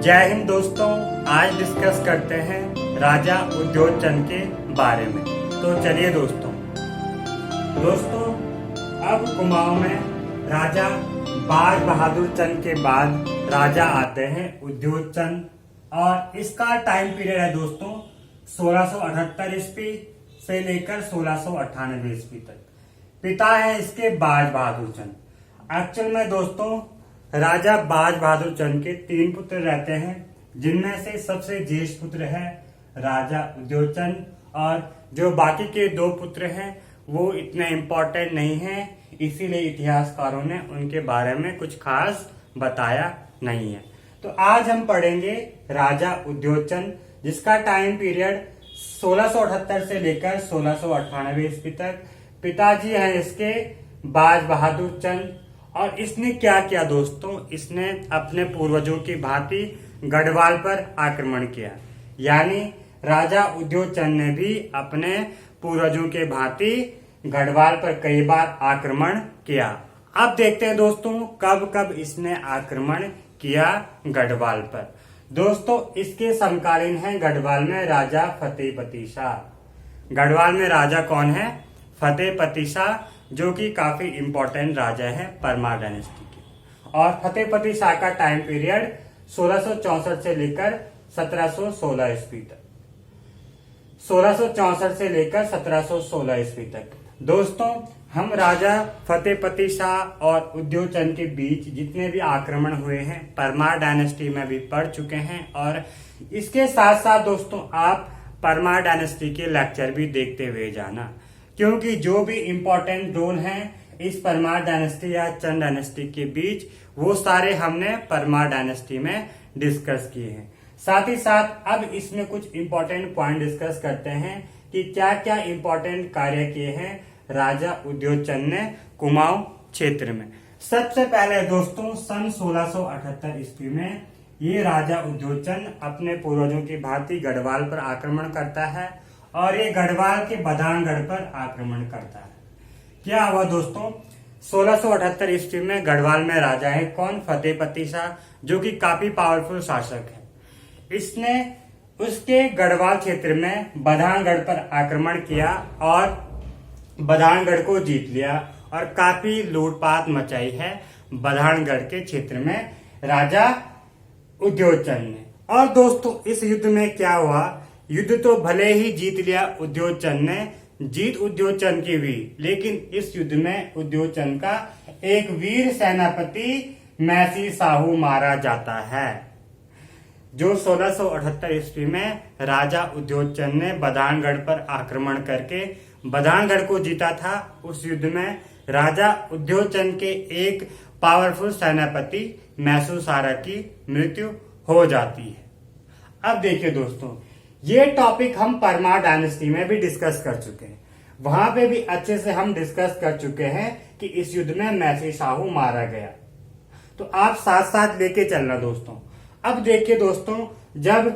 जय हिंद दोस्तों। आज डिस्कस करते हैं राजा उद्योगचंद के बारे में। तो चलिए दोस्तों अब कुमाऊं में राजा बाज बहादुर चंद के बाद राजा आते हैं उद्योगचंद, और इसका टाइम पीरियड है दोस्तों 1678 ईस्वी से लेकर 1698 ईस्वी तक। पिता है इसके बाज बहादुर चंद। एक्चुअल में दोस्तों राजा बाज बहादुर चंद के 3 पुत्र रहते हैं, जिनमें से सबसे ज्येष्ठ पुत्र है राजा उद्योगचंद, और जो बाकी के 2 पुत्र हैं वो इतने इम्पोर्टेंट नहीं हैं, इसीलिए इतिहासकारों ने उनके बारे में कुछ खास बताया नहीं है। तो आज हम पढ़ेंगे राजा उद्योगचंद, जिसका टाइम पीरियड 1678 से लेकर 1698 ईस्वी तक। पिताजी हैं इसके बाज बहादुर चंद, और इसने क्या किया दोस्तों, इसने अपने पूर्वजों की भांति गढ़वाल पर आक्रमण किया। यानी राजा उद्योगचंद ने भी अपने पूर्वजों के भांति गढ़वाल पर कई बार आक्रमण किया। अब देखते हैं दोस्तों कब कब इसने आक्रमण किया गढ़वाल पर। दोस्तों इसके समकालीन है गढ़वाल में राजा फतेहपति शाह। गढ़वाल में राजा कौन है? फतेहपति शाह, जो कि काफी इंपॉर्टेंट राजा है परमार डायनेस्टी के। और फतेहपति शाह का टाइम पीरियड 1664 से लेकर 1716 ईस्वी तक। 1664 से लेकर 1716 ईस्वी तक। दोस्तों हम राजा फतेहपति शाह और उद्योगचंद के बीच जितने भी आक्रमण हुए हैं परमार डायनेस्टी में भी पढ़ चुके हैं, और इसके साथ साथ दोस्तों आप परमार डायनेस्टी के लेक्चर भी देखते हुए जाना, क्योंकि जो भी इम्पोर्टेंट रोल हैं इस परमार डायनेस्टी या चंद डायनेस्टी के बीच, वो सारे हमने परमार डायनेस्टी में डिस्कस किए हैं। साथ ही साथ अब इसमें कुछ इम्पोर्टेंट पॉइंट डिस्कस करते हैं कि क्या क्या इम्पोर्टेंट कार्य किए हैं राजा उद्योगचंद ने कुमाऊं क्षेत्र में। सबसे पहले दोस्तों सन 1678 ईस्वी में ये राजा उद्योगचंद अपने पूर्वजों की भांति गढ़वाल पर आक्रमण करता है, और ये गढ़वाल के बधानगढ़ पर आक्रमण करता है। क्या हुआ दोस्तों, 1678 ईस्वी में गढ़वाल में राजा है कौन? फतेहपति शाह, जो कि काफी पावरफुल शासक है। इसने उसके गढ़वाल क्षेत्र में बधानगढ़ पर आक्रमण किया और बधानगढ़ को जीत लिया, और काफी लूटपाट मचाई है बधानगढ़ के क्षेत्र में राजा उद्योगचंद ने। और दोस्तों इस युद्ध में क्या हुआ, युद्ध तो भले ही जीत लिया उद्योगचंद ने, जीत उद्योगचंद की हुई, लेकिन इस युद्ध में उद्योगचंद का एक वीर सेनापति मैसी साहू मारा जाता है। जो 1678 ईस्वी में राजा उद्योगचंद ने बधानगढ़ पर आक्रमण करके बधानगढ़ को जीता था, उस युद्ध में राजा उद्योगचंद के एक पावरफुल सेनापति मैसू सारा की मृत्यु हो जाती है। अब देखिए दोस्तों ये टॉपिक हम परमार डायनेस्टी में भी डिस्कस कर चुके हैं, वहां पे भी अच्छे से हम डिस्कस कर चुके हैं कि इस युद्ध में मैसी साहू मारा गया। तो आप साथ साथ लेके चलना दोस्तों। अब देखिए दोस्तों जब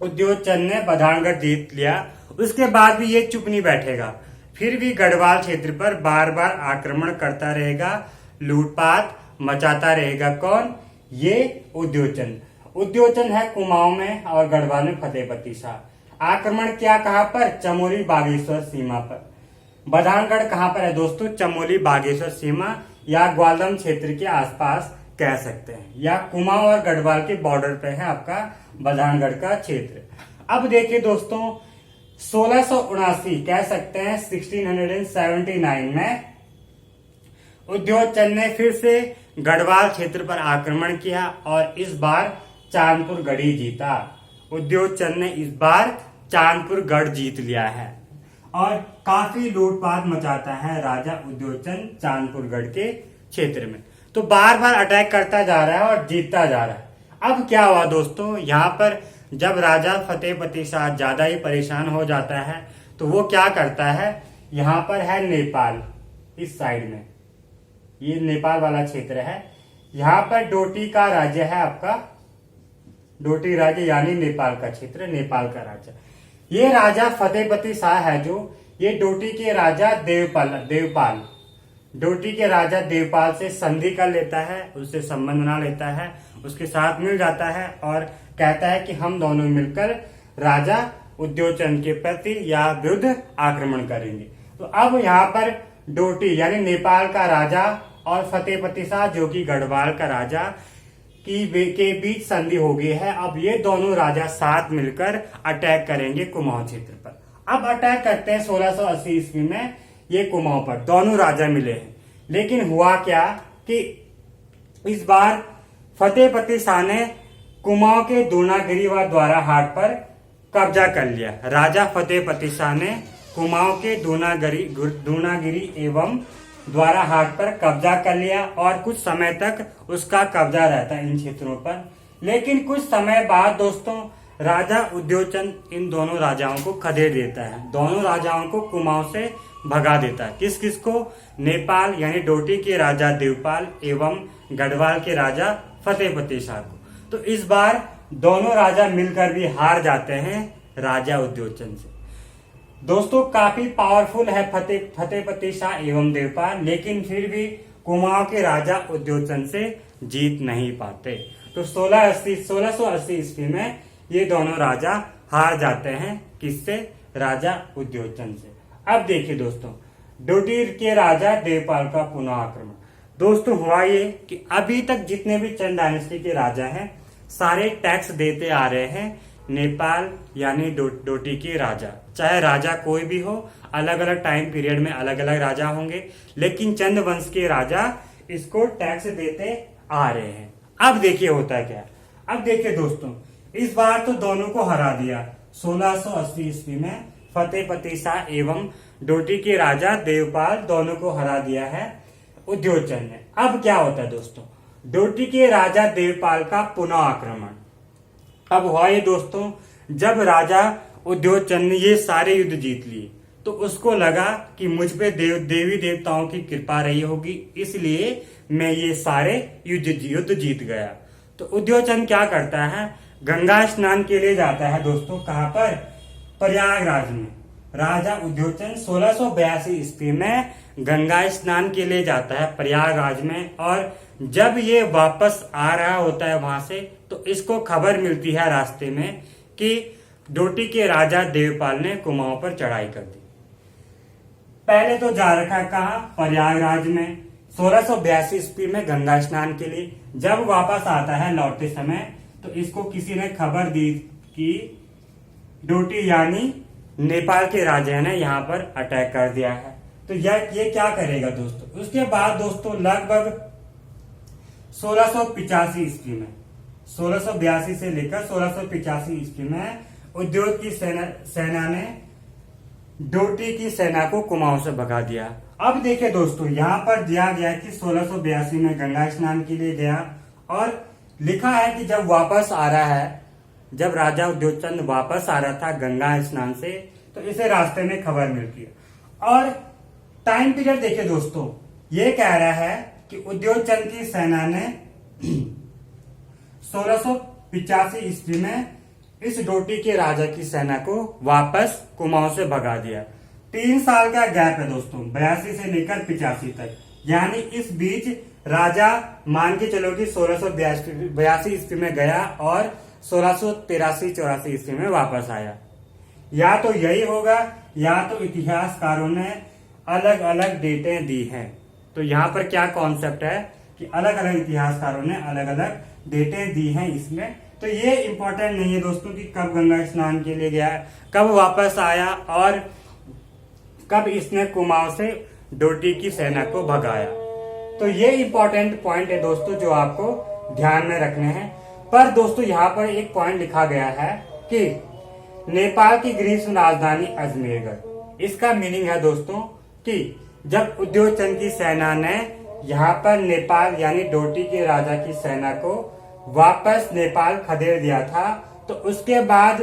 उद्योगचंद ने बधानगढ़ जीत लिया, उसके बाद भी ये चुप नहीं बैठेगा, फिर भी गढ़वाल क्षेत्र पर बार बार आक्रमण करता रहेगा, लूटपाट मचाता रहेगा। कौन? ये उद्योगचंद। उद्योगचंद है कुमाऊं में और गढ़वाल में फतेहपति शाह। आक्रमण किया कहां पर? चमोली बागेश्वर सीमा पर। बधानगढ़ कहां पर है दोस्तों? चमोली बागेश्वर सीमा या ग्वालदम क्षेत्र के आसपास कह सकते हैं, या कुमाऊं और गढ़वाल के बॉर्डर पे है आपका बधानगढ़ का क्षेत्र। अब देखिए दोस्तों 1679 कह सकते हैं 1679 में उद्योगचंद ने फिर से गढ़वाल क्षेत्र पर आक्रमण किया, और इस बार चांदपुर गढ़ी जीता। उद्योगचंद ने इस बार चांदपुर गढ़ जीत लिया है, और काफी लूटपाट मचाता है राजा उद्योगचंद चांदपुर गढ़ के क्षेत्र में। तो बार बार अटैक करता जा रहा है और जीतता जा रहा है। अब क्या हुआ दोस्तों, यहाँ पर जब राजा फतेहपति शाह ज्यादा ही परेशान हो जाता है तो वो क्या करता है, यहाँ पर है नेपाल, इस साइड में ये नेपाल वाला क्षेत्र है, यहाँ पर डोटी का राज्य है आपका, डोटी राज्य यानी नेपाल का क्षेत्र, नेपाल का राजा। ये राजा फतेहपति शाह है जो ये डोटी के राजा देवपाल डोटी के राजा देवपाल से संधि कर लेता है, उससे संबंध बना लेता है, उसके साथ मिल जाता है और कहता है कि हम दोनों मिलकर राजा उद्योचन के प्रति या विरुद्ध आक्रमण करेंगे। तो अब यहाँ पर डोटी यानी नेपाल का राजा और फतेहपति शाह जो कि गढ़वाल का राजा के बीच संधि हो गई है। अब ये दोनों राजा साथ मिलकर अटैक करेंगे कुमाऊं क्षेत्र पर। अब अटैक करते हैं 1680 ईस्वी में ये कुमाऊं पर, दोनों राजा मिले हैं। लेकिन हुआ क्या कि इस बार फतेहपति शाह ने कुमाऊं के दूनागिरी व द्वारा हाट पर कब्जा कर लिया। राजा फतेहपति शाह ने कुमाऊं के दूनागिरी एवं द्वारा हाट पर कब्जा कर लिया और कुछ समय तक उसका कब्जा रहता है इन क्षेत्रों पर। लेकिन कुछ समय बाद दोस्तों राजा उद्योचन इन दोनों राजाओं को खदेड़ देता है, दोनों राजाओं को कुमाऊं से भगा देता है। किस किस को? नेपाल यानी डोटी के राजा देवपाल एवं गढ़वाल के राजा फतेहपति शाह को। तो इस बार दोनों राजा मिलकर भी हार जाते हैं राजा उद्योचन से। दोस्तों काफी पावरफुल है फतेहपति शाह एवं देवपाल, लेकिन फिर भी कुमाऊं के राजा उद्योचन से जीत नहीं पाते। तो 1680 ईस्वी में ये दोनों राजा हार जाते हैं। किससे? राजा उद्योचन से। अब देखिए दोस्तों डोटी के राजा देवपाल का पुनः आक्रमण। दोस्तों हुआ ये कि अभी तक जितने भी चंद डायनेस्टी के राजा हैं सारे टैक्स देते आ रहे हैं नेपाल यानी डोटी के राजा। चाहे राजा कोई भी हो, अलग अलग टाइम पीरियड में अलग अलग राजा होंगे, लेकिन चंद वंश के राजा इसको टैक्स देते आ रहे हैं। अब देखिए होता क्या। अब देखिए दोस्तों इस बार तो दोनों को हरा दिया 1680 ईस्वी में फतेहपति शाह एवं डोटी के राजा देवपाल दोनों को हरा दिया है उद्योचन ने। अब क्या होता है दोस्तों? डोटी के राजा देवपाल का पुनः आक्रमण। अब हुआ ये दोस्तों जब राजा उद्योचन ने ये सारे युद्ध जीत लिए तो उसको लगा कि मुझ पे देवी देवताओं की कृपा रही होगी, इसलिए मैं ये सारे युद्ध जीत गया। तो उद्योचन क्या करता है? गंगा स्नान के लिए जाता है दोस्तों। कहां पर? प्रयागराज में। राजा उद्योचन 1682 ईस्वी में गंगा स्नान के लिए जाता है प्रयागराज में, और जब ये वापस आ रहा होता है वहां से तो इसको खबर मिलती है रास्ते में कि डोटी के राजा देवपाल ने कुमाऊं पर चढ़ाई कर दी। पहले तो जा रखा कहा? प्रयागराज में 1682 ईस्वी में गंगा स्नान के लिए। जब वापस आता है लौटते समय तो इसको किसी ने खबर दी कि डोटी यानी नेपाल के राजा ने यहाँ पर अटैक कर दिया है। तो ये क्या करेगा दोस्तों? उसके बाद दोस्तों लगभग 1685 ईस्वी में 1682 से लेकर 1685 ईस्वी में उद्योग की सेना ने डोटी की सेना को कुमाऊं से भगा दिया। अब देखिए दोस्तों यहाँ पर दिया गया कि 1682 में गंगा स्नान के लिए गया और लिखा है कि जब वापस आ रहा है, जब राजा उद्योचन वापस आ रहा था गंगा स्नान से तो इसे रास्ते में खबर मिलती है। और टाइम पीरियड देखिए दोस्तों ये कह रहा है कि उद्योचन की सेना ने 1685 ईस्वी में इस डोटी के राजा की सेना को वापस कुमाऊं से भगा दिया। 3 साल का गैप है दोस्तों 82 से लेकर 85 तक, यानी इस बीच राजा मान के चलो कि 1682 ईस्वी में गया और 1683-84 ईस्वी में वापस आया। या तो यही होगा या तो इतिहासकारों ने अलग अलग डेटें दी हैं। तो यहाँ पर क्या कॉन्सेप्ट है कि अलग अलग इतिहासकारों ने अलग अलग डेटें दी हैं इसमें। तो ये इंपॉर्टेंट नहीं है दोस्तों कि कब गंगा स्नान के लिए गया, कब वापस आया और कब इसने कुमाऊं से डोटी की सेना को भगाया। तो ये इंपॉर्टेंट पॉइंट है दोस्तों जो आपको ध्यान में रखने हैं। पर दोस्तों यहाँ पर एक पॉइंट लिखा गया है कि नेपाल की ग्रीष्म राजधानी अजमेरगढ़। इसका मीनिंग है दोस्तों कि जब उद्योचन की सेना ने यहाँ पर नेपाल यानी डोटी के राजा की सेना को वापस नेपाल खदेड़ दिया था तो उसके बाद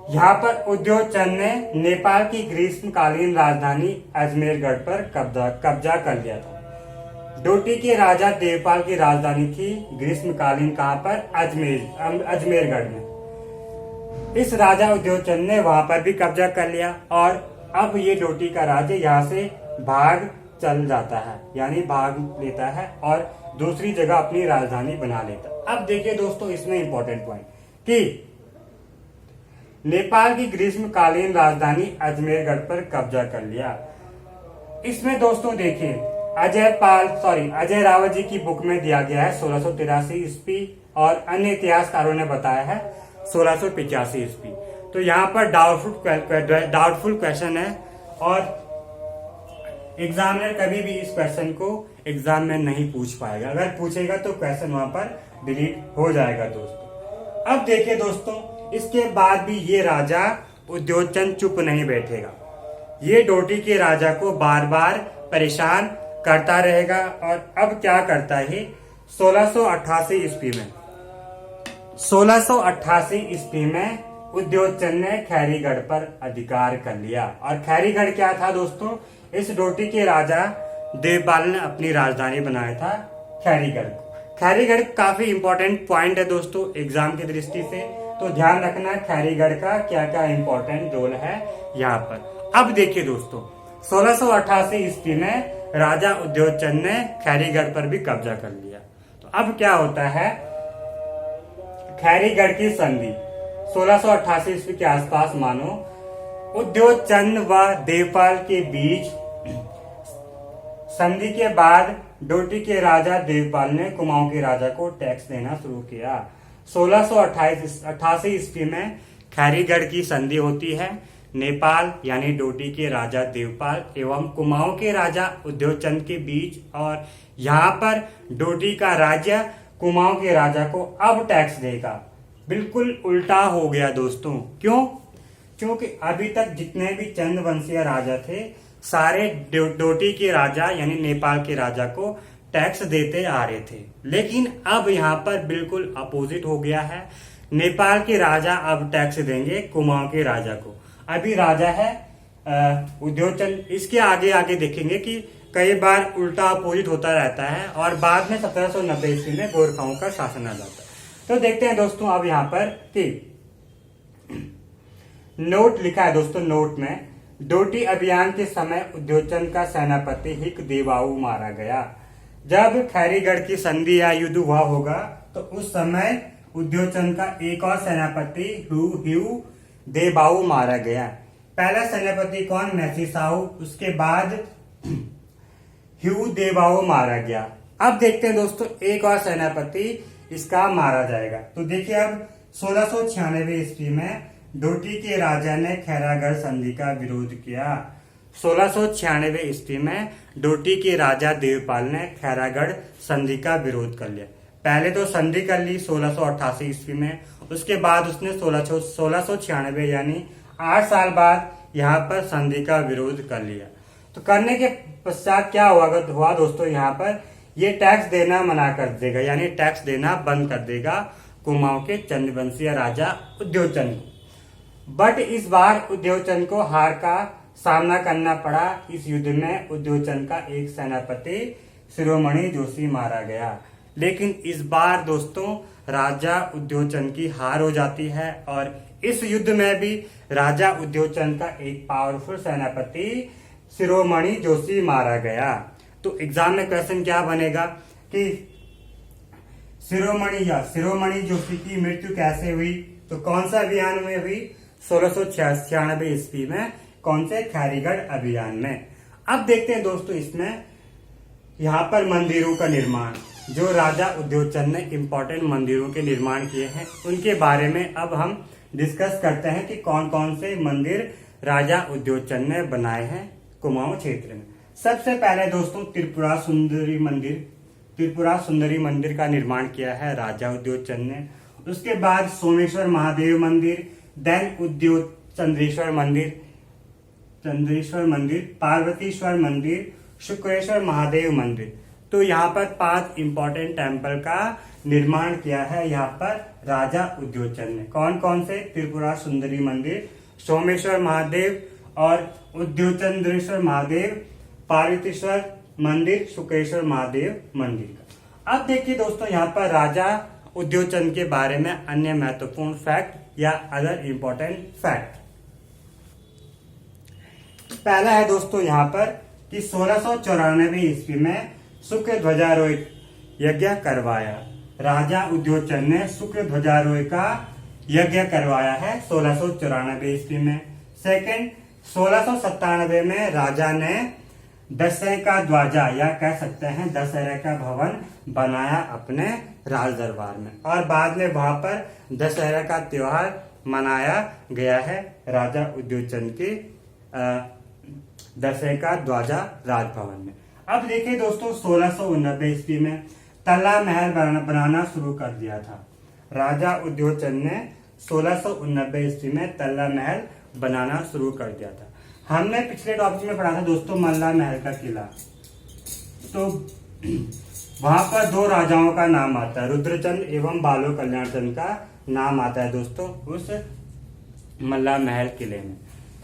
यहाँ पर उद्योचन ने नेपाल की ग्रीष्मकालीन राजधानी अजमेरगढ़ पर कब्जा कर लिया था। डोटी के राजा देवपाल की राजधानी थी ग्रीष्मकालीन कहाँ पर? अजमेरगढ़ में। इस राजा उद्योचन ने वहां पर भी कब्जा कर लिया और अब ये डोटी का राजा यहाँ से भाग चल जाता है, यानी भाग लेता है और दूसरी जगह अपनी राजधानी बना लेता है। अब देखिए दोस्तों, इसमें इंपॉर्टेंट पॉइंट कि नेपाल की ग्रीष्मकालीन राजधानी अजमेरगढ़ पर कब्जा कर लिया। इसमें दोस्तों देखिए, अजय रावत जी की बुक में दिया गया है 1683 ईस्वी और अन्य इतिहासकारों ने बताया है 1685 ईस्वी। तो यहाँ पर डाउटफुल क्वेश्चन है और एग्जामिनर कभी भी इस क्वेश्चन को एग्जाम में नहीं पूछ पाएगा। अगर पूछेगा तो क्वेश्चन वहां पर डिलीट हो जाएगा दोस्तों। अब देखिए दोस्तों, इसके बाद भी ये राजा उद्योगचंद चुप नहीं बैठेगा। ये डोटी के राजा को बार बार परेशान करता रहेगा और अब क्या करता है, 1688 ईस्वी में उद्योगचंद ने खैरीगढ़ पर अधिकार कर लिया। और खैरीगढ़ क्या था दोस्तों, इस डोटी के राजा देवपाल ने अपनी राजधानी बनाया था खैरीगढ़ को। खैरीगढ़ काफी इंपॉर्टेंट पॉइंट है दोस्तों एग्जाम की दृष्टि से, तो ध्यान रखना खैरीगढ़ का क्या क्या इंपॉर्टेंट रोल है यहाँ पर। अब देखिए दोस्तों, 1688 ईस्वी में राजा उद्योगचंद ने खैरीगढ़ पर भी कब्जा कर लिया। तो अब क्या होता है, खैरीगढ़ की संधि 1688 ईस्वी के आसपास मानो उद्योगचंद व देवपाल के बीच संधि के बाद डोटी के राजा देवपाल ने कुमाऊं के राजा को टैक्स देना शुरू किया। 1688 ईस्वी में खैरीगढ़ की संधि होती है। नेपाल यानी डोटी के राजा देवपाल एवं कुमाऊं के राजा उद्योगचंद के बीच, और यहाँ पर डोटी का राजा कुमाऊं के राजा को अब टैक्स देगा। बिल्कुल उल्टा हो गया दोस्तों। क्यों? क्योंकि अभी तक जितने भी चंद वंशीय राजा थे सारे डोटी के राजा यानी नेपाल के राजा को टैक्स देते आ रहे थे, लेकिन अब यहाँ पर बिल्कुल अपोजिट हो गया है। नेपाल के राजा अब टैक्स देंगे कुमाऊं के राजा को। अभी राजा है उद्योगचंद। इसके आगे आगे देखेंगे कि कई बार उल्टा अपोजिट होता रहता है और बाद में 1790 ईस्वी में गोरखाओं का शासन आ जाता है। तो देखते हैं दोस्तों अब यहाँ पर कि नोट लिखा है दोस्तों। नोट में डोटी अभियान के समय उद्योगचंद का सेनापति हिक देवाऊ मारा गया। जब खैरीगढ़ की संधि या युद्ध हुआ होगा तो उस समय उद्योगचंद का एक और सेनापति ह्यू देबाऊ मारा गया। पहला सेनापति कौन? मैसी साहू। उसके बाद ह्यू देबाऊ मारा गया। अब देखते हैं दोस्तों एक और सेनापति इसका मारा जाएगा। तो देखिए अब 1696 ईस्वी में डोटी के राजा ने खैरागढ़ संधि का विरोध किया। 1696 ईस्वी में डोटी के राजा देवपाल ने खैरागढ़ संधि का विरोध कर लिया। पहले तो संधि कर ली 1688 ईस्वी में, उसके बाद उसने 1696 यानी 8 साल बाद यहाँ पर संधि का विरोध कर लिया। तो करने के पश्चात क्या हुआ दोस्तों, यहाँ पर ये टैक्स देना मना कर देगा, यानी टैक्स देना बंद कर देगा कुमाऊं के चंद्रवंशीय राजा उद्योगचंद को। बट इस बार उद्योगचंद को हार का सामना करना पड़ा। इस युद्ध में उद्योगचंद का एक सेनापति शिरोमणि जोशी मारा गया। लेकिन इस बार दोस्तों राजा उद्योगचंद की हार हो जाती है और इस युद्ध में भी राजा उद्योगचंद का एक पावरफुल सेनापति शिरोमणि जोशी मारा गया। तो एग्जाम में क्वेश्चन क्या बनेगा कि शिरोमणि जोशी की मृत्यु कैसे हुई? तो कौन सा अभियान में हुई? 1696 ईस्वी में। कौन से? खैरीगढ़ अभियान में। अब देखते हैं दोस्तों इसमें यहाँ पर मंदिरों का निर्माण, जो राजा उद्योगचंद ने इंपॉर्टेंट मंदिरों के निर्माण किए हैं उनके बारे में अब हम डिस्कस करते हैं कि कौन कौन से मंदिर राजा उद्योगचंद ने बनाए हैं कुमाऊं क्षेत्र में। सबसे पहले दोस्तों त्रिपुरा सुंदरी मंदिर का निर्माण किया है राजा उद्योगचंद ने। उसके बाद सोमेश्वर महादेव मंदिर, देन उद्योग चंद्रेश्वर मंदिर, पार्वतीश्वर मंदिर, शुक्रेश्वर महादेव मंदिर। तो यहाँ पर 5 इंपॉर्टेंट टेम्पल का निर्माण किया है यहाँ पर राजा उद्योगचंद ने। कौन कौन से? त्रिपुरा सुंदरी मंदिर, सोमेश्वर महादेव और उद्योगचंद्रेश्वर महादेव, पार्वतीश्वर मंदिर, शुक्रेश्वर महादेव मंदिर का। अब देखिए दोस्तों यहाँ पर राजा उद्योगचंद के बारे में अन्य महत्वपूर्ण फैक्ट या अदर इंपॉर्टेंट फैक्ट। पहला है दोस्तों यहाँ पर कि 1694 ईस्वी में शुक्र ध्वजारोहण यज्ञ करवाया। राजा उद्योचन ने शुक्र ध्वजारोहण का यज्ञ करवाया है 1694 ईस्वी में। सेकंड, 1697 में राजा ने दशहरे का ध्वजा या कह सकते हैं दशहरे का भवन बनाया अपने राज दरबार में, और बाद में वहां पर दशहरा का त्योहार मनाया गया है राजा उद्योचन के दशहरे का ध्वजा राजभवन में। अब देखिए दोस्तों, 1689 ईस्वी में तल्ला महल बनाना शुरू कर दिया था। राजा उद्योचन ने 1689 ईस्वी में तल्ला महल बनाना शुरू कर दिया था। हमने पिछले टॉपिक में पढ़ा था दोस्तों मल्ला महल का किला, तो वहां पर दो राजाओं का नाम आता है, रुद्रचंद एवं बालो कल्याण चंद का नाम आता है दोस्तों उस मल्ला महल किले में।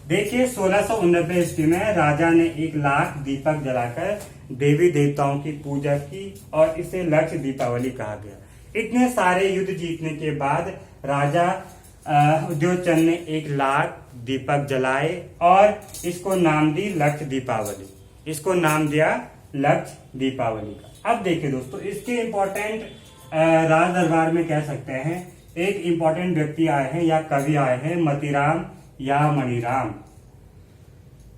देखिए 1689 ईस्वी में राजा ने 1 लाख दीपक जलाकर देवी देवताओं की पूजा की और इसे लक्ष्य दीपावली कहा गया। इतने सारे युद्ध जीतने के बाद राजा उद्योचन ने 1 लाख दीपक जलाए और इसको नाम दी लक्ष्य दीपावली। इसको नाम दिया लक्ष्य दीपावली का। अब देखिए दोस्तों, इसके इम्पोर्टेंट राज दरबार में कह सकते हैं एक इम्पोर्टेंट व्यक्ति आए हैं या कवि आए हैं, मतीराम या मणिराम।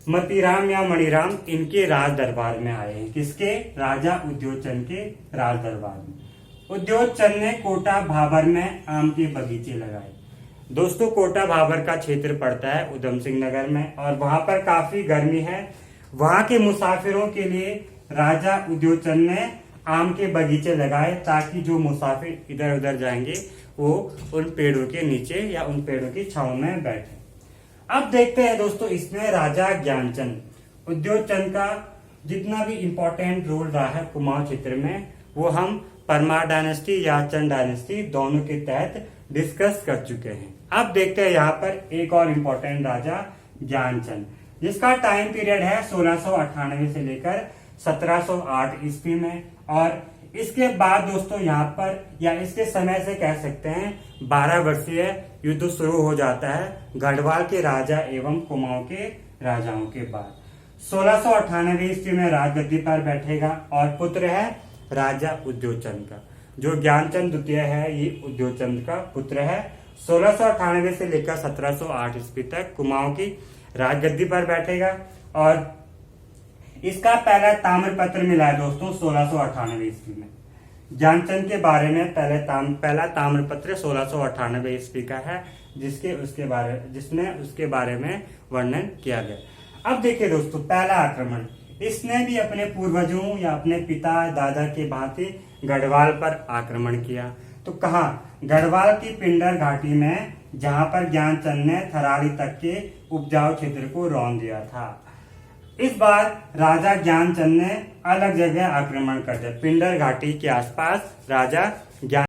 मतीराम या मणिराम इनके राज दरबार में आए हैं। किसके? राजा उद्योचन के राज दरबार में। उद्योचन ने कोटा भाबर में आम के बगीचे लगाए। दोस्तों कोटा भाबर का क्षेत्र पड़ता है उधम सिंह नगर में और वहां पर काफी गर्मी है। वहां के मुसाफिरों के लिए राजा उद्योचन ने आम के बगीचे लगाए ताकि जो मुसाफिर इधर उधर जाएंगे वो उन पेड़ों के नीचे या उन पेड़ों की छांव में बैठे। अब देखते हैं दोस्तों, इसमें राजा ज्ञानचंद उद्योचन का जितना भी इम्पोर्टेंट रोल रहा है कुमाऊं क्षेत्र में वो हम परमार डायनेस्टी या चंद डायनेस्टी दोनों के तहत डिस्कस कर चुके हैं। अब देखते हैं यहाँ पर एक और इम्पोर्टेंट राजा ज्ञानचंद, जिसका टाइम पीरियड है 1698 से लेकर 1708 ईस्वी में। और इसके बाद दोस्तों यहाँ पर या इसके समय से कह सकते हैं 12 वर्षीय युद्ध शुरू हो जाता है गढ़वाल के राजा एवं कुमाऊं के राजाओं के बाद। 1698 ईस्वी में राजगद्दी पर बैठेगा और पुत्र है राजा उद्योचन का। जो ज्ञानचंद द्वितीय है ये उद्योचंद का पुत्र है। 1698 से लेकर 1708 ईस्वी तक कुमाऊं की राजगद्दी पर बैठेगा और इसका पहला ताम्रपत्र मिला है दोस्तों 1698 ईस्वी में। ज्ञानचंद के बारे में पहला ताम्रपत्र 1698 ईस्वी का है जिसमें उसके बारे में वर्णन किया गया। अब देखिए दोस्तों, पहला आक्रमण इसने भी अपने पूर्वजों या अपने पिता दादा के भांति गढ़वाल पर आक्रमण किया। तो कहा? गढ़वाल की पिंडर घाटी में, जहां पर ज्ञानचंद ने थराली तक के उपजाऊ क्षेत्र को रौंद दिया था। इस बार राजा ज्ञानचंद ने अलग जगह आक्रमण कर दिया। पिंडर घाटी के आसपास राजा ज्ञान